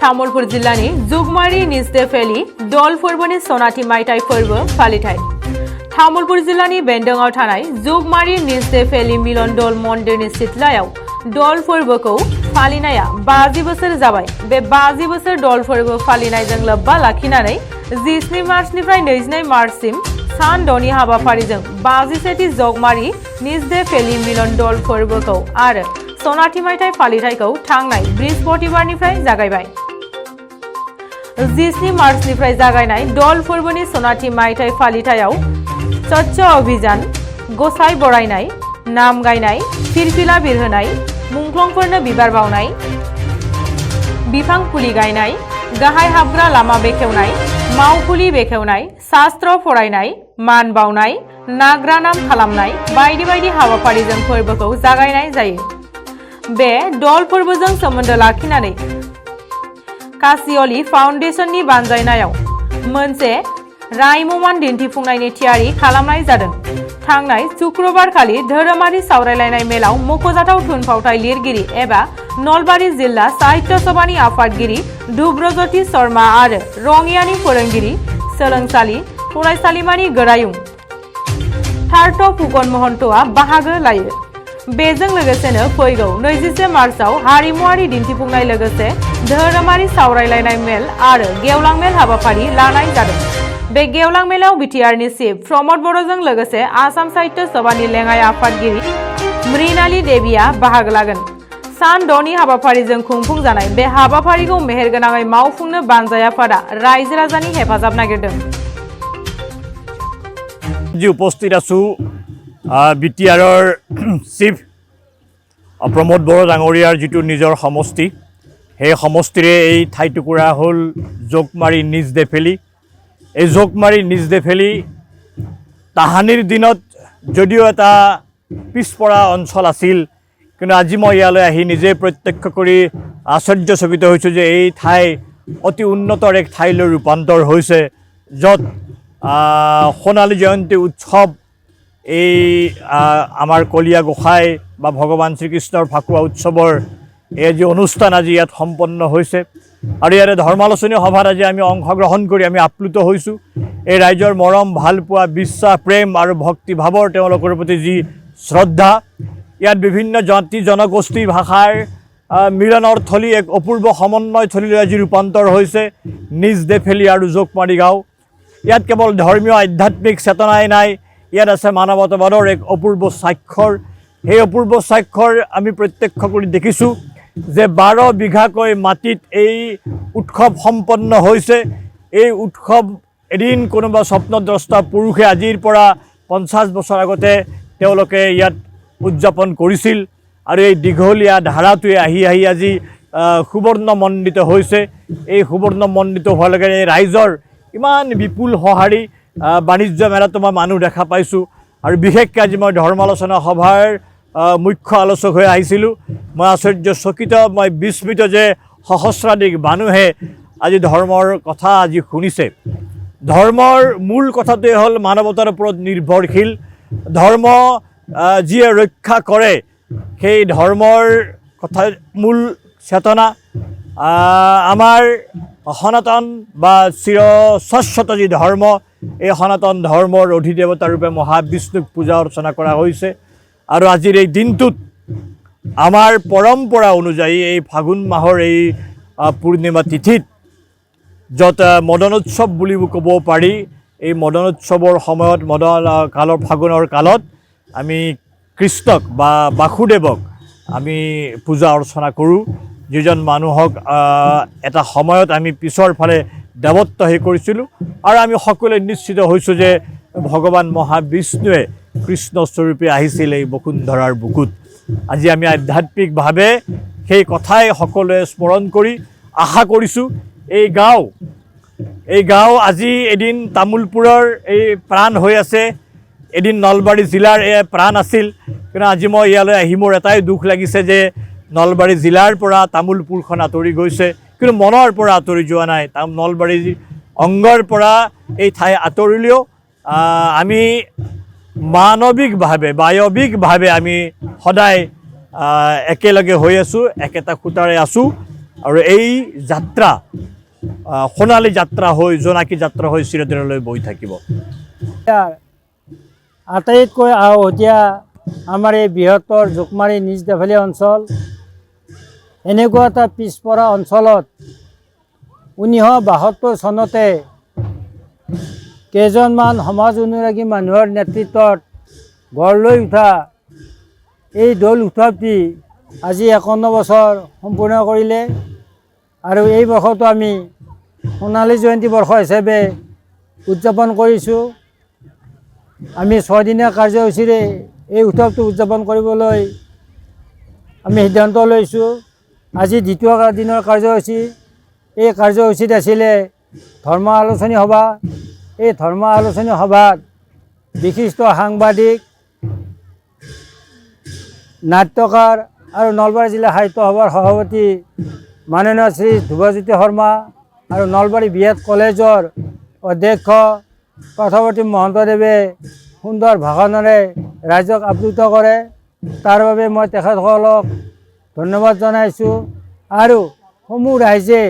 तामुलपुर जिल्लानि जुगमारी निजदेफेलि दल फोरबोनि सनाथि मायथाइ फोरबो फालिथाय तामुलपुर जिल्लानि बेन्दोंआव थानाय जुगमारी निजदेफेलि मिलन दल मन्दिरनि सिथलायाव दल फोरबोखौ फालिनाया 50 बोसोर जाबाय। बे 50 बोसोर दल फोरबो फालिनायजों लोब्बा लाखिनानै 17 मार्चनिफ्राय 22 मार्चसिम सान द'नि हाबाफारिजों 51थि जुगमारी निजदेफेलि मिलन दल फोरबोखौ आरो सनाथि मायथाइ फालिथायखौ थांनाय बृहस्पतिबारनिफ्राय जागायबाय। 17 मार्चनिफ्राय जागायनाय दल फोरबोनि सनाथि मायथाइ फालिथायाव स्वच्छ अभियान, गसाइ बरायनाय, नाम गायनाय, फिरफिला बिरहोनाय, मुंख्लंफोरनो बिबार बावनाय, बिफां फुलि गायनाय, गाहाय हाबग्रा लामा बेखेवनाय, मावखुलि बेखेवनाय, शास्त्र फरायनाय, मान बावनाय, नाग्रा नाम खालामनाय बायदि बायदि हाबाफारिजों फोरबोखौ जागायनाय जायो। बे दल फोरबोजों सोमोन्दो लाखिनानै कासियली फाउन्डेशननि बानजायनायाव मोनसे रायमोमान दिन्थिफुंनायनि थियारि खालामनाय जादों। थांनाय शुक्रबारखालि धोरोमारि सावरायलायनाय मेलाव मख'जाथाव थुनफावथाय लिरगिरि एबा नलबारि जिल्ला साहित्य सभानि आफादगिरि ध्रुबज्योति शर्मा आरो रङियानि फोरोंगिरि सोलोंसालि फरायसालिमानि गोरायुं थार्थ फुकन महन्तआ बाहागो लायो। बेजों लोगोसेनो फैगौ 21 मार्चआव हारिमुआरि दिन्थिफुंनाय लोगोसे धोरोमारि सावरायलायनाय मेल आरो गेवलां मेल हाबाफारि लानाय जादों। बे गेवलां मेलाव बिटिआरनि चिफ प्रमद बड'जों लोगोसे आसाम साहित्य सभानि लेङाइ आफादगिरि मृणाली देवीआ बाहागो लागोन। सान द'नि हाबाफारिजों खुंफुंजानाय बे हाबाफारिखौ मेहेरगोनाङै मावफुंनो बानजाय आफादा रायजो राजानि हेफाजाब नागिरदों। जी उपस्थित आছো বিটিআৰৰ চিফ প্ৰমোদ বড়ো ডাঙৰীয়াৰ যিটো নিজৰ সমষ্টি, সেই সমষ্টিৰে এই ঠাইটুকুৰা হ'ল জোকমাৰী নিজদেফেলি। এই জোকমাৰী নিজদেফেলি তাহানিৰ দিনত যদিও এটা পিছপৰা অঞ্চল আছিল, কিন্তু আজি মই ইয়ালৈ আহি নিজে প্ৰত্যক্ষ কৰি আশ্চৰ্যচকিত হৈছোঁ যে এই ঠাই অতি উন্নতৰ এক ঠাইলৈ ৰূপান্তৰ হৈছে, য'ত সোণালী জয়ন্তী উৎসৱ এই আমাৰ কলীয়া গোসাই বা ভগৱান শ্ৰীকৃষ্ণৰ ফাকুৱা উৎসৱৰ এই যি অনুষ্ঠান আজি ইয়াত সম্পন্ন হৈছে আৰু ইয়াৰে ধৰ্মালোচনী সভাত আজি আমি অংশগ্ৰহণ কৰি আমি আপ্লুত হৈছোঁ। এই ৰাইজৰ মৰম, ভালপোৱা, বিশ্বাস, প্ৰেম আৰু ভক্তিভাৱৰ তেওঁলোকৰ প্ৰতি যি শ্ৰদ্ধা, ইয়াত বিভিন্ন জাতি জনগোষ্ঠী ভাষাৰ মিলনৰ থলী, এক অপূৰ্ব সমন্বয় থলীলৈ আজি ৰূপান্তৰ হৈছে নিজদেফেলি আৰু জোকমাৰী গাঁও। ইয়াত কেৱল ধৰ্মীয় আধ্যাত্মিক চেতনাই নাই, ইয়াত আছে মানৱতাবাদৰ এক অপূৰ্ব স্বাক্ষৰ। সেই অপূৰ্ব স্বাক্ষৰ আমি প্ৰত্যক্ষ কৰি দেখিছোঁ যে 12 বিঘাকৈ মাটিত এই উৎসৱ সম্পন্ন হৈছে। এই উৎসৱ এদিন কোনোবা স্বপ্নদ্ৰষ্টা পুৰুষে আজিৰ পৰা 50 বছৰ আগতে তেওঁলোকে ইয়াত উদযাপন কৰিছিল আৰু এই দীঘলীয়া ধাৰাটোৱে আহি আহি আজি সুবৰ্ণমণ্ডিত হৈছে। এই সুবৰ্ণমণ্ডিত হোৱাৰ লগে লগে ৰাইজৰ ইমান বিপুল সঁহাৰি, বাণিজ্য মেলাতো মই মানুহ দেখা পাইছোঁ আৰু বিশেষকৈ আজি মই ধৰ্মালোচনা সভাৰ মুখ্য আলোচক হৈ আহিছিলোঁ। মই আশ্চৰ্যচকিত, মই বিস্মিত যে সহস্ৰাধিক মানুহে আজি ধৰ্মৰ কথা আজি শুনিছে। ধৰ্মৰ মূল কথাটোৱে হ'ল মানৱতাৰ ওপৰত নিৰ্ভৰশীল। ধৰ্ম যিয়ে ৰক্ষা কৰে, সেই ধৰ্মৰ কথা মূল চেতনা আমাৰ সনাতন বা চিৰশাশ্বত যি ধৰ্ম, এই সনাতন ধৰ্মৰ অধিদেৱতা ৰূপে মহাবিষ্ণুক পূজা অৰ্চনা কৰা হৈছে। আৰু আজিৰ এই দিনটোত আমাৰ পৰম্পৰা অনুযায়ী এই ফাগুন মাহৰ এই পূৰ্ণিমা তিথিত, য'ত মদনোৎসৱ বুলি ক'ব পাৰি, এই মদনোৎসৱৰ সময়ত ফাগুনৰ কালত আমি কৃষ্ণক বা বাসুদেৱক আমি পূজা অৰ্চনা কৰোঁ, যিজন মানুহক এটা সময়ত আমি পিছৰ ফালে দেৱত্ব হে কৰিছিলোঁ। আৰু আমি সকলোৱে নিশ্চিত হৈছোঁ যে ভগৱান মহাবিষ্ণুৱে কৃষ্ণস্বৰূপে আহিছিল এই বসুন্ধৰাৰ বুকুত। আজি আমি আধ্যাত্মিকভাৱে সেই কথাই সকলোৱে স্মৰণ কৰি আশা কৰিছোঁ এই গাঁও আজি এদিন তামোলপুৰৰ এই প্ৰাণ হৈ আছে, এদিন নলবাৰী জিলাৰ প্ৰাণ আছিল। কিন্তু আজি মই ইয়ালৈ আহি মোৰ এটাই দুখ লাগিছে যে নলবাৰী জিলাৰ পৰা তামোলপুৰখন আঁতৰি গৈছে, কিন্তু মনৰ পৰা আঁতৰি যোৱা নাই। নলবাৰী অংগৰ পৰা এই ঠাই আঁতৰিলেও আমি মানৱিকভাৱে বায়ৱিকভাৱে আমি সদায় একেলগে হৈ আছোঁ, একেটা খুঁটাৰে আছোঁ। আৰু এই যাত্ৰা সোণালী যাত্ৰা হৈ জোনাকী যাত্ৰা হৈ চিৰদিনলৈ বৈ থাকিব। আটাইতকৈ আওহতীয়া আমাৰ এই বৃহত্তৰ জোকমাৰী নিজ দেফালীয়া অঞ্চল, এনেকুৱা এটা পিছপৰা অঞ্চলত 1972 চনতে কেইজনমান সমাজ অনুৰাগী মানুহৰ নেতৃত্বত গঢ় লৈ উঠা এই দৌল উৎসৱটি আজি 51 বছৰ সম্পূৰ্ণ কৰিলে। আৰু এই বৰ্ষটো আমি সোণালী জয়ন্তী বৰ্ষ হিচাপে উদযাপন কৰিছোঁ। আমি 6 দিনীয়া কাৰ্যসূচীৰে এই উৎসৱটো উদযাপন কৰিবলৈ আমি সিদ্ধান্ত লৈছোঁ। আজি দ্বিতীয় দিনৰ কাৰ্যসূচী। এই কাৰ্যসূচীত আছিলে ধৰ্ম আলোচনী সভা। এই ধৰ্ম আলোচনী সভাত বিশিষ্ট সাংবাদিক, নাট্যকাৰ আৰু নলবাৰী জিলা সাহিত্য সভাৰ সভাপতি মাননীয় শ্ৰী ধ্ৰুৱজ্যোতি শৰ্মা আৰু নলবাৰী BEd কলেজৰ অধ্যক্ষ পাৰ্থৱৰ্তী মহন্তদেৱে সুন্দৰ ভাষণেৰে ৰাইজক আপ্লুত কৰে। তাৰ বাবে মই তেখেতসকলক ধন্যবাদ জনাইছোঁ। আৰু সমূহ ৰাইজে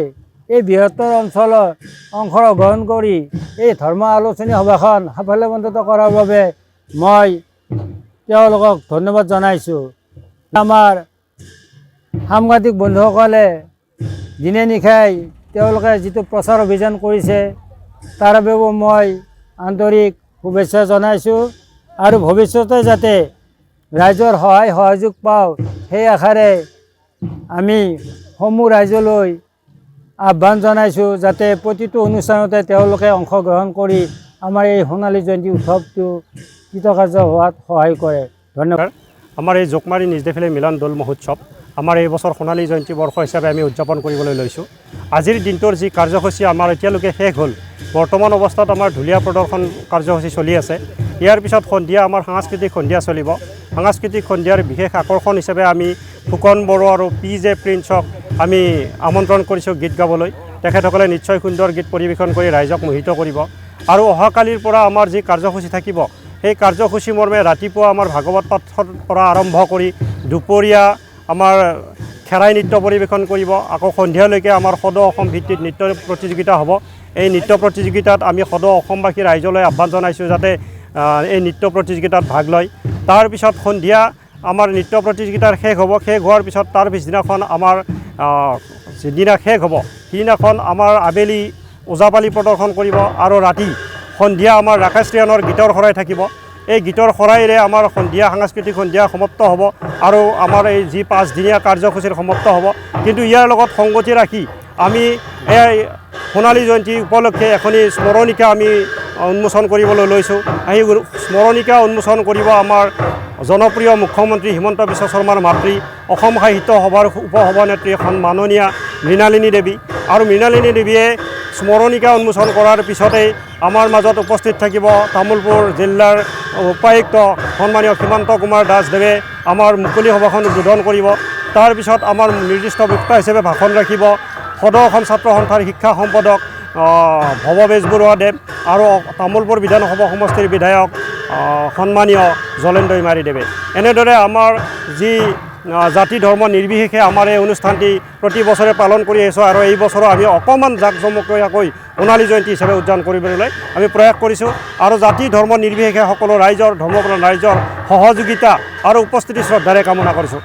এই বৃহত্তৰ অঞ্চলত অংশগ্ৰহণ কৰি এই ধৰ্ম আলোচনী সভাখন সাফল্যমণ্ডিত কৰাৰ বাবে মই তেওঁলোকক ধন্যবাদ জনাইছোঁ। আমাৰ সাংবাদিক বন্ধুসকলে দিনে নিশাই তেওঁলোকে যিটো প্ৰচাৰ অভিযান কৰিছে তাৰ বাবেও মই আন্তৰিক শুভেচ্ছা জনাইছোঁ। আৰু ভৱিষ্যতে যাতে ৰাইজৰ সহায় সহযোগ পাওঁ সেই আশাৰে আমি সমূহ ৰাইজলৈ আহ্বান জনাইছোঁ যাতে প্ৰতিটো অনুষ্ঠানতে তেওঁলোকে অংশগ্ৰহণ কৰি আমাৰ এই সোণালী জয়ন্তী উৎসৱটো কৃতকাৰ্য হোৱাত সহায় কৰে। ধন্যবাদ। আমাৰ এই জোকমাৰী নিজ দেফালীয়া মিলন দৌল মহোৎসৱ আমাৰ এই বছৰ সোণালী জয়ন্তী বৰ্ষ হিচাপে আমি উদযাপন কৰিবলৈ লৈছোঁ। আজিৰ দিনটোৰ যি কাৰ্যসূচী আমাৰ এতিয়ালৈকে শেষ হ'ল। বৰ্তমান অৱস্থাত আমাৰ ঢুলীয়া প্ৰদৰ্শন কাৰ্যসূচী চলি আছে। ইয়াৰ পিছত সন্ধিয়া আমাৰ সাংস্কৃতিক সন্ধিয়া চলিব। সাংস্কৃতিক সন্ধিয়াৰ বিশেষ আকৰ্ষণ হিচাপে আমি ফুকন বড়ো আৰু PJ প্ৰিন্সক আমি আমন্ত্ৰণ কৰিছোঁ গীত গাবলৈ। তেখেতসকলে নিশ্চয় সুন্দৰ গীত পৰিৱেশন কৰি ৰাইজক মোহিত কৰিব। আৰু অহাকালিৰ পৰা আমাৰ যি কাৰ্যসূচী থাকিব সেই কাৰ্যসূচী মৰ্মে ৰাতিপুৱা আমাৰ ভাগৱত পাঠৰ পৰা আৰম্ভ কৰি দুপৰীয়া আমাৰ খেৰাই নৃত্য পৰিৱেশন কৰিব। আকৌ সন্ধিয়ালৈকে আমাৰ সদৌ অসম ভিত্তিত নৃত্য প্ৰতিযোগিতা হ'ব। এই নৃত্য প্ৰতিযোগিতাত আমি সদৌ অসমবাসী ৰাইজলৈ আহ্বান জনাইছোঁ যাতে এই নৃত্য প্ৰতিযোগিতাত ভাগ লয়। তাৰপিছত সন্ধিয়া আমাৰ নৃত্য প্ৰতিযোগিতাৰ শেষ হ'ব। শেষ হোৱাৰ পিছত তাৰ পিছদিনাখন আমাৰ যিদিনা শেষ হ'ব সিদিনাখন আমাৰ আবেলি ওজাপালি প্ৰদৰ্শন কৰিব। আৰু ৰাতি সন্ধিয়া আমাৰ ৰাকেশ ৰিয়ানৰ গীতৰ শৰাই থাকিব। এই গীতৰ শৰাইৰে আমাৰ সন্ধিয়া সাংস্কৃতিক সন্ধিয়া সমাপ্ত হ'ব আৰু আমাৰ এই যি 5 দিনীয়া কাৰ্যসূচীৰ সমাপ্ত হ'ব। কিন্তু ইয়াৰ লগত সংগতি ৰাখি আমি এই সোণালী জয়ন্তী উপলক্ষে এখনি স্মৰণিকা আমি উন্মোচন কৰিবলৈ লৈছোঁ। এই স্মৰণিকা উন্মোচন কৰিব আমাৰ জনপ্ৰিয় মুখ্যমন্ত্ৰী হিমন্ত বিশ্ব শৰ্মাৰ মাতৃ অসম সাহিত্য সভাৰ উপসভানেত্ৰী মাননীয়া মৃণালিনী দেৱী। আৰু মৃণালিনী দেৱীয়ে স্মৰণিকা উন্মোচন কৰাৰ পিছতেই আমাৰ মাজত উপস্থিত থাকিব তামোলপুৰ জিলাৰ উপায়ুক্ত সন্মানীয় সীমান্ত কুমাৰ দাসদেৱে আমাৰ মুকলি সভাখন উদ্বোধন কৰিব। তাৰপিছত আমাৰ নিৰ্দিষ্ট বক্তা হিচাপে ভাষণ ৰাখিব সদৌ অসম ছাত্ৰ সন্থাৰ শিক্ষা সম্পাদক ভৱ বেজবৰুৱাদেৱ আৰু তামোলপুৰ বিধানসভা সমষ্টিৰ বিধায়ক সন্মানীয় জলেন্দ্ৰ ইমাৰীদেৱে। এনেদৰে আমাৰ যি জাতি ধৰ্ম নিৰ্বিশেষে আমাৰ এই অনুষ্ঠানটি প্ৰতি বছৰে পালন কৰি আহিছোঁ। আৰু এই বছৰো আমি অকণমান জাকজমকীয়াকৈ সোণালী জয়ন্তী হিচাপে উদযাপন কৰিবলৈ আমি প্ৰয়াস কৰিছোঁ। আৰু জাতি ধৰ্ম নিৰ্বিশেষে সকলো ৰাইজৰ ধৰ্মপ্ৰাণ ৰাইজৰ সহযোগিতা আৰু উপস্থিতি শ্ৰদ্ধাৰে কামনা কৰিছোঁ।